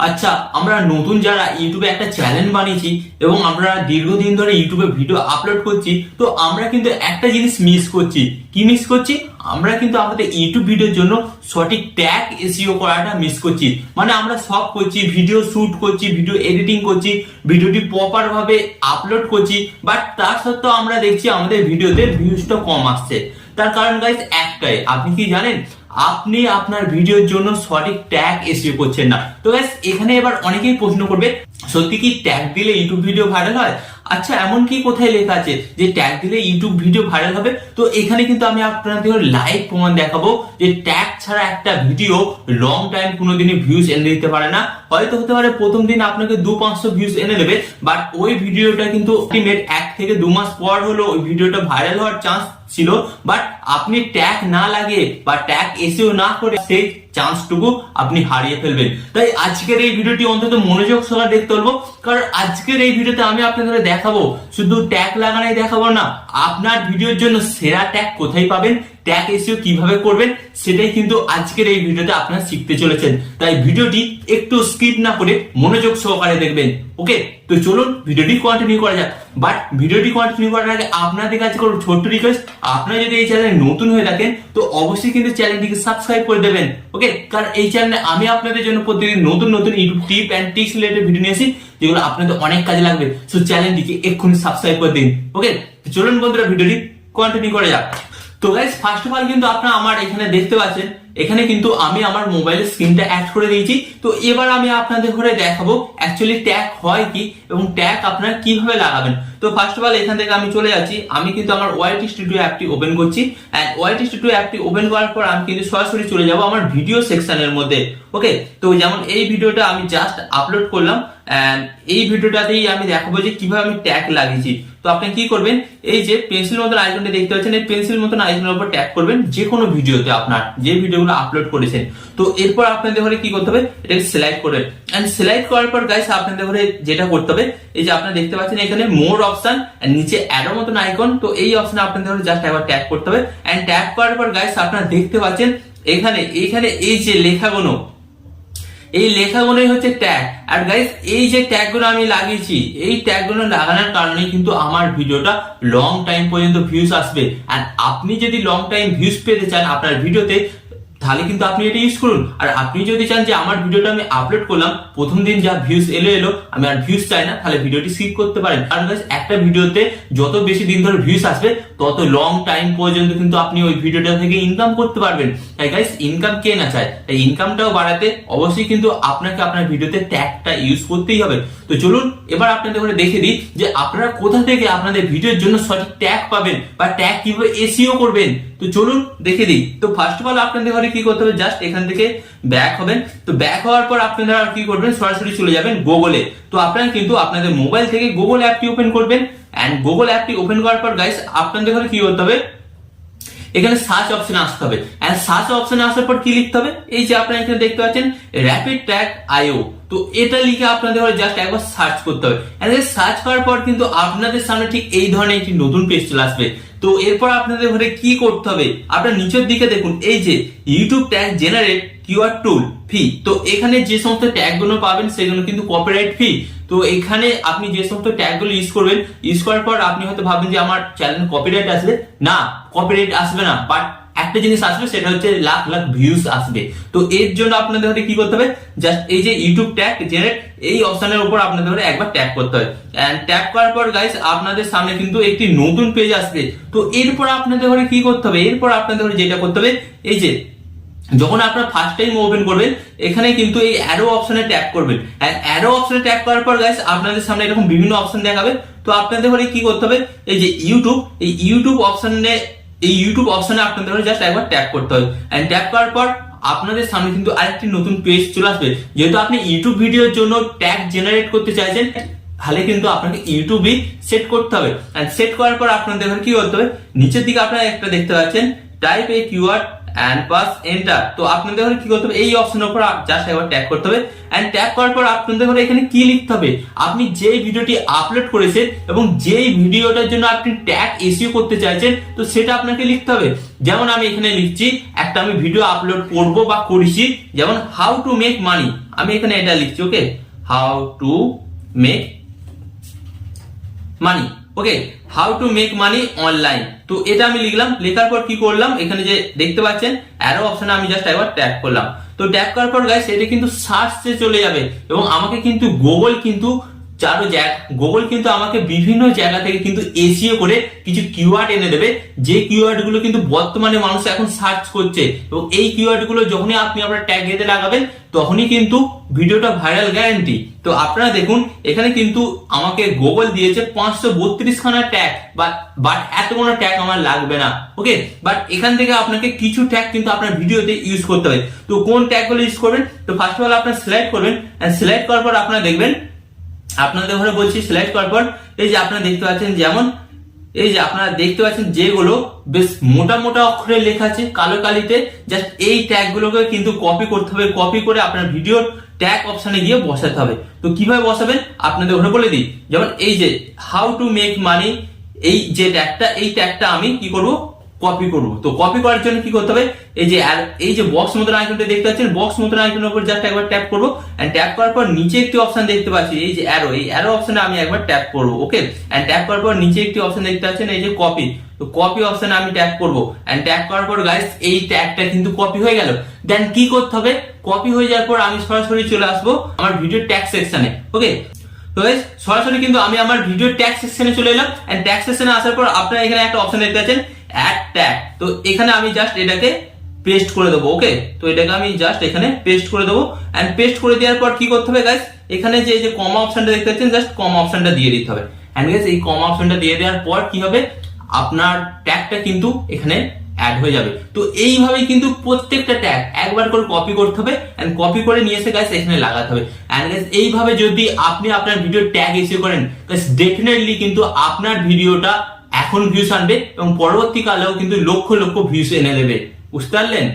আচ্ছা, আমরা নতুন যারা ইউটিউবে একটা চ্যানেল বানিয়েছি এবং আমরা দীর্ঘদিন ধরে ইউটিউবে ভিডিও আপলোড করছি, তো আমরা কিন্তু একটা জিনিস মিস করছি। কি মিস করছি? আমরা কিন্তু আমাদের ইউটিউব ভিডিওর জন্য সঠিক ট্যাগ এসইও করাটা মিস করছি। মানে আমরা সব করছি, ভিডিও শুট করছি, ভিডিও এডিটিং করছি, ভিডিওটি প্রপার ভাবে আপলোড করছি, বাট তার সত্ত্বেও আমরা দেখছি আমাদের ভিডিওতে ভিউজটা কম আসছে। তার কারণ গাইস একটাই, আপনি কি জানেন? আপনি আপনার ভিডিওর জন্য সঠিক ট্যাগ এসইও করছেন না। তো গাইস এখানে এবার অনেকেই প্রশ্ন করবে, সত্যি কি ট্যাগ দিলে ইউটিউব ভিডিও ভাইরাল হয়? আচ্ছা, এমন কি কোথায় লেখা আছে যে ট্যাগ দিলে ইউটিউব ভিডিও ভাইরাল হবে? তো এখানে কিন্তু আমি আপনাদের লাইভ প্রমাণ দেখাবো যে ট্যাগ ছাড়া একটা ভিডিও লং টাইম কোনোদিনই ভিউজ এনে দিতে পারে না। হয়তো হতে পারে প্রথম দিন আপনাকে 200-500 ভিউজ এনে দেবে, বাট ওই ভিডিওটা কিন্তু 1 থেকে 2 মাস পর হলো ওই ভিডিওটা ভাইরাল হওয়ার চান্স ছিল। বাট আপনি ট্যাগ না লাগিয়ে বা ট্যাগ এসইও না করে সেই চান্সটুকু আপনি হারিয়ে ফেলবেন। তাই আজকের এই ভিডিওটি অন্তত মনোযোগ সহকারে দেখতে বলবো, কারণ আজকের এই ভিডিওতে আমি আপনাদের দেখাবো শুধু ট্যাগ লাগানোই দেখাবো না, আপনার ভিডিওর জন্য সেরা ট্যাগ কোথায় পাবেন, ট্যাগ এসইও কিভাবে করবেন, সেটাই কিন্তু আজকের এই ভিডিওতে আপনারা শিখতে চলেছেন। তাই ভিডিওটি একটু স্কিপ না করে মনোযোগ সহকারে দেখবেন। ওকে, তো চলুন ভিডিওটি কন্টিনিউ করা যাক। বাট ভিডিওটি কন্টিনিউ করার আগে আপনাদের কাছে কোনো ছোট্ট রিকোয়েস্ট, আপনারা যদি এই চ্যানেলে নতুন হয়ে থাকেন তো অবশ্যই কিন্তু চ্যানেলটিকে সাবস্ক্রাইব করে দেবেন। ওকে, কারণ এই চ্যানেলে আমি আপনাদের জন্য প্রতিদিন নতুন নতুন YouTube tip and tricks related video নিয়ে আসি, যেগুলো আপনাদের অনেক কাজে লাগবে। সো চ্যানেলটিকে এক্ষুনি সাবস্ক্রাইব করে দিন। ওকে, তো চলুন বন্ধুরা ভিডিওটি কন্টিনিউ করা যাক। তো গাইস ফার্স্ট অফ অল কিন্তু আপনারা আমার এখানে দেখতে পাচ্ছেন, এখানে কিন্তু আমি আমার মোবাইলের স্ক্রিনটা অ্যাড করে দিয়েছি। তো এবার আমি আপনাদের ঘরে দেখাবো অ্যাকচুয়ালি ট্যাগ হয় কি এবং ট্যাগ আপনারা কিভাবে লাগাবেন। তো ফার্স্ট অফ অল এখান থেকে আমি চলে যাচ্ছি, আমি কিন্তু আমার ওয়াইটি স্টুডিও অ্যাপটি ওপেন করছি। এন্ড ওয়াইটি স্টুডিও অ্যাপটি ওপেন করার পর আমি কিন্তু সরাসরি চলে যাব আমার ভিডিও সেকশনের মধ্যে। ওকে, তো যেমন এই ভিডিওটা আমি জাস্ট আপলোড করলাম এন্ড এই ভিডিওটাতেই আমি দেখাবো যে কিভাবে আমি ট্যাগ লাগিয়েছি। তো আপনি কি করবেন, এই যে পেন্সিল মতন আইকনটা দেখতে পাচ্ছেন, এই পেন্সিল মতন আইকনের উপর ট্যাগ করবেন যে কোনো ভিডিওতে আপনার যে ভিডিওগুলো আপলোড করেছেন। তো এরপর আপনাদের ঘরে কি করতে হবে, এটাকে সিলেক্ট করবেন। এন্ড সিলেক্ট করার পর গাইস আপনাদের ঘরে যেটা করতে হবে, এই যে আপনারা দেখতে পাচ্ছেন এখানে মোর অপশন এন্ড নিচে অ্যারো মতন আইকন, তো এই অপশনে আপনাদের ঘরে জাস্ট একবার ট্যাগ করতে হবে। এন্ড ট্যাগ করার পর গাইস আপনারা দেখতে পাচ্ছেন এখানে এই যে লেখাগুলো, এই লেখাগুলোই হচ্ছে ট্যাগ। আর গাইস এই যে ট্যাগগুলো আমি লাগিয়েছি, এই ট্যাগগুলো লাগানোর কারণে কিন্তু আমার ভিডিওটা লং টাইম পর্যন্ত ভিউজ আসবে। আর আপনি যদি লং টাইম ভিউজ পেতে চান আপনার ভিডিওতে, তাহলে কিন্তু আপনি এটা ইউজ করুন। আর আপনি যদি চান যে আমার ভিডিওটা আমি আপলোড করলাম, প্রথম দিন যা ভিউজ এলো আমি আর ভিউজ চাই না, তাহলে ভিডিওটি স্কিপ করতে পারেন। কারণ একটা ভিডিওতে যত বেশি দিন ধরে ভিউজ আসবে তত লং টাইম পর্যন্ত কিন্তু আপনি ওই ভিডিওটা থেকে ইনকাম করতে পারবেন। তাই গাইস ইনকাম কে না চায়, তাই ইনকামটাও বাড়াতে অবশ্যই কিন্তু আপনাকে আপনার ভিডিওতে ট্যাগটা ইউজ করতেই হবে। তো চলুন এবার আপনাদের করে দেখে দিই যে আপনারা কোথা থেকে আপনাদের ভিডিওর জন্য সঠিক ট্যাগ পাবেন বা ট্যাগ কিভাবে এসইও করবেন। তো চলুন দেখে দিই। তো ফার্স্ট অফ অল আপনাদের ঘরে কি করতে হবে, জাস্ট এখান থেকে ব্যাক হবেন। তো ব্যাক হওয়ার পর আপনারা কি করবেন, সরাসরি চলে যাবেন গুগলে। তো আপনারা কিন্তু আপনাদের মোবাইল থেকে গুগল অ্যাপটি ওপেন করবেন। এন্ড গুগল অ্যাপটি ওপেন করার পর গাইস আপনাদের ঘরে কি করতে হবে, এখানে সার্চ অপশনে আসতে হবে। এন্ড সার্চ অপশনে আসার পর কি লিখতে হবে, এই যে আপনারা এখানে দেখতে পাচ্ছেন র‍্যাপিড ট্যাগ আইও, তো এটা লিখে আপনাদের জাস্ট একবার সার্চ করতে হবে। এন্ড সার্চ করার পর কিন্তু আপনাদের সামনে ঠিক এই ধরনের একটি নতুন পেজ চলে আসবে। তো এরপর আপনাদের ঘরে কি করতে হবে, আপনারা নিচের দিকে দেখুন এই যে YouTube tag generate keyword tool free. তো এখানে যে সমস্ত ট্যাগ গুলো পাবেন সেগুলো কিন্তু কপিরাইট ফি। তো এখানে আপনি যে সমস্ত ট্যাগ গুলো ইউজ করবেন, ইউজ করার পর আপনি হয়তো ভাববেন যে আমার চ্যানেল কপিরাইট আসবে। না, কপিরাইট আসবে না, বাট একটা জিনিস আসবে, সেটা হচ্ছে লাখ লাখ ভিউজ আসবে। তো এর জন্য আপনাদের হতে কি করতে হবে, জাস্ট এই যে ইউটিউব ট্যাগ জেনারেট এই অপশনের উপর আপনাদের একবার ট্যাপ করতে হবে। এন্ড ট্যাপ করার পর গাইস আপনাদের সামনে কিন্তু একটি নতুন পেজ আসবে। তো এরপর আপনাদের ঘরে কি করতে হবে, এরপর আপনাদের ঘরে যেটা করতে হবে, এই যে যখন আপনারা ফার্স্ট টাইম ওপেন করবেন এখানে কিন্তু এই অ্যারো অপশনে ট্যাপ করবেন। এন্ড অ্যারো অপশনে ট্যাপ করার পর গাইস আপনাদের সামনে এরকম বিভিন্ন অপশন দেখাবে। তো আপনাদের ঘরে কি করতে হবে, এই যে ইউটিউব অপশনে আপনাদের ঘরে জাস্ট একবার ট্যাপ করতে হবে। এন্ড ট্যাপ করার পর আপনাদের সামনে কিন্তু আরেকটি নতুন পেজ চলে আসবে। যেহেতু আপনি ইউটিউব ভিডিওর জন্য ট্যাগ জেনারেট করতে চাইছেন, তাহলে কিন্তু আপনাকে ইউটিউবে সেট করতে হবে। এন্ড সেট করার পর আপনাদের ঘরে কি করতে হবে, নিচের দিকে আপনারা একটা দেখতে পাচ্ছেন type a keyword and pass enter. তো আপনাদের ঘরে কি করতে হবে, এই অপশনের উপর জাস্ট একবার ট্যাপ করতে হবে। এন্ড ট্যাপ করার পর আপনাদের ঘরে এখানে কি লিখতে হবে, আপনি যে ভিডিওটি আপলোড করেছেন এবং যেই ভিডিওটার জন্য আপনি ট্যাগ এসইও করতে চাইছেন, তো সেটা আপনাকে লিখতে হবে। যেমন আমি এখানে লিখছি, একটা আমি ভিডিও আপলোড করব বা করেছি, যেমন হাউ টু মেক মানি, আমি এখানে এটা লিখছি, okay, how to make money, okay, how to make money online. তো এটা আমি লিখলাম, লেখার পর কি করলাম, এখানে যে দেখতে পাচ্ছেন অ্যারো অপশনে আমি জাস্ট একবার ট্যাপ করলাম। তো ট্যাপ করার পর গাইস এটা কিন্তু সার্চে চলে যাবে এবং আমাকে কিন্তু গুগল কিন্তু গুগল কিন্তু আমাকে বিভিন্ন জায়গা থেকে কিন্তু এসিও করে কিছু কিওয়ার্ড এনে দেবে, যে কিওয়ার্ড গুলো কিন্তু বর্তমানে মানুষ এখন সার্চ করছে, এবং এই কিওয়ার্ড গুলো যখনই আপনি আপনার ট্যাগ এতে লাগাবেন তখনই কিন্তু ভিডিওটা ভাইরাল গ্যারান্টি। তো আপনারা দেখুন এখানে কিন্তু আমাকে গুগল দিয়েছে 532 খানা ট্যাগ, বাট এত কোনো ট্যাগ আমার লাগবে না, ওকে। বাট এখান থেকে আপনাকে কিছু ট্যাগ কিন্তু আপনার ভিডিওতে ইউজ করতে হবে। তো কোন ট্যাগ গুলো ইউজ করবেন, তো ফার্স্ট অফ অল আপনারা সিলেক্ট করবেন, সিলেক্ট করার পর আপনারা দেখবেন, আপনাদের ঘরে বলছি সিলেক্ট করার পর এই যে আপনারা দেখতে পাচ্ছেন, যেমন এই যে আপনারা দেখতে পাচ্ছেন যেগুলো বেশ মোটা মোটা অক্ষরে লেখা আছে কালো কালিতে, জাস্ট এই ট্যাগ গুলোকে কিন্তু কপি করতে হবে। কপি করে আপনার ভিডিওর ট্যাগ অপশনে গিয়ে বসাতে হবে। তো কিভাবে বসাবেন আপনাদের ঘরে বলে দিই, যেমন এই যে হাউ টু মেক মানি, এই যে ট্যাগটা, এই ট্যাগটা আমি কি করব, কপি করব। তো কপি করার জন্য কি করতে হবে, এই যে বক্স মতন আইকনটা দেখতে পাচ্ছেন, বক্স মতন আইকনের উপর জাস্ট একবার ট্যাপ করব, এন্ড ট্যাপ করার পর নিচে একটি অপশন দেখতে পাচ্ছি, এই যে অ্যারো, এই অ্যারো অপশনে আমি একবার ট্যাপ করব, ওকে। এন্ড ট্যাপ করার পর নিচে একটি অপশন দেখতে পাচ্ছেন, এই যে কপি, তো কপি অপশনে আমি ট্যাপ করব, এন্ড ট্যাপ করার পর গাইস এই ট্যাগটা কিন্তু কপি হয়ে গেল। দেন কি করতে হবে, কপি হয়ে যাওয়ার পর আমি সরাসরি চলে আসবো আমার ভিডিও ট্যাগ সেকশনে, ওকে। তো গাইস সরাসরি কিন্তু আমি আমার ভিডিও ট্যাগ সেকশনে চলে এলাম, এন্ড ট্যাগ সেকশনে আসার পর আপনারা এখানে একটা অপশন দেখতে পাচ্ছেন অ্যাড ট্যাগ। তো এখানে আমি জাস্ট এটাকে পেস্ট করে দেবো, ওকে। তো এটাকে আমি জাস্ট এখানে পেস্ট করে দেবো, এন্ড পেস্ট করে দেওয়ার পর কি করতে হবে গাইস, এখানে যে কমা অপশনটা দেখতে পাচ্ছেন, জাস্ট কমা অপশনটা দিয়ে দিতে হবে। এন্ড গাইস এই কমা অপশনটা দিয়ে দেওয়ার পর কি হবে, আপনার ট্যাগটা কিন্তু এখানে অ্যাড হয়ে যাবে। তো এইভাবে কিন্তু প্রত্যেকটা ট্যাগ একবার করে কপি করতে হবে, এন্ড কপি করে নিয়ে এসে গাইস এখানে লাগাতে হবে। এন্ড গাইস এইভাবে যদি আপনি আপনার ভিডিও ট্যাগ ইস্যু করেন গাইস, ডেফিনেটলি কিন্তু আপনার ভিডিওটা এখন ভিউস আনবে এবং পরবর্তীকালেও কিন্তু লক্ষ লক্ষ ভিউস এনে দেবে, বুঝতে পারলেন?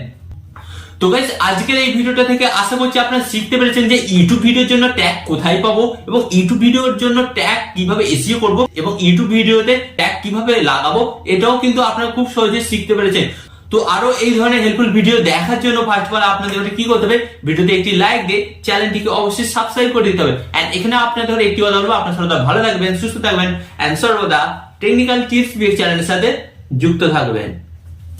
তো গাইস আজকের এই ভিডিওটা থেকে আশা করছি আপনারা শিখতে পেরেছেন যে ইউটিউব ভিডিওর জন্য ট্যাগ কোথায় পাবো, এবং ইউটিউব ভিডিওর জন্য ট্যাগ কিভাবে এসইও করব, এবং ইউটিউব ভিডিওতে ট্যাগ কিভাবে লাগাবো, এটাও কিন্তু আপনারা খুব সহজে শিখতে পেরেছেন। তো আরো এই ধরনের হেল্পফুল ভিডিও দেখার জন্য ফার্স্ট অফ অল আপনাদের কি করতে হবে, ভিডিওতে একটি লাইক দিয়ে চ্যানেলটিকে অবশ্যই সাবস্ক্রাইব করে দিতে হবে। এন্ড এখানে আপনাদের একটি কথা বলবো, আপনারা সর্বদা ভালো থাকবেন, সুস্থ থাকবেন, এন্ড সর্বদা টেকনিক্যাল টিপস ভিডিও চ্যানেলের সাথে যুক্ত থাকবেন।